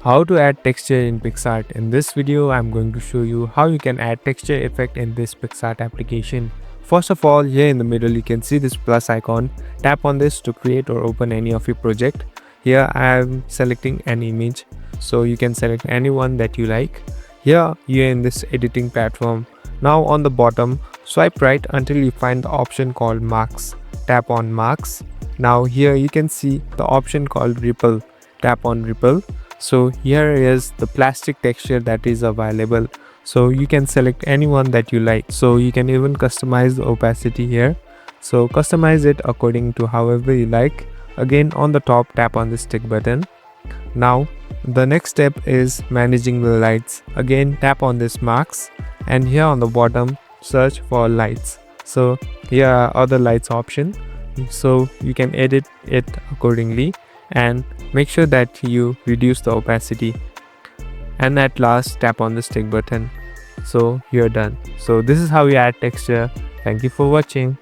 How to add texture in Picsart. In this video, I'm going to show you how you can add texture effect in this Picsart application. First of all, here in the middle, you can see this plus icon. Tap on this to create or open any of your project. Here I am selecting an image, so you can select anyone that you like. Here you're in this editing platform. Now on the bottom, swipe right until you find the option called marks. Tap on marks. Now here you can see the option called ripple. Tap on ripple. So here is the plastic texture that is available, so you can select anyone that you like. So you can even customize the opacity here, so customize it according to however you like. Again, on the top, tap on this tick button. Now the next step is managing the lights. Again, tap on this marks, and here on the bottom, search for lights. So here are other lights option, so you can edit it accordingly, and make sure that you reduce the opacity. And at last, tap on the stick button. So you're done. So this is how you add texture. Thank you for watching.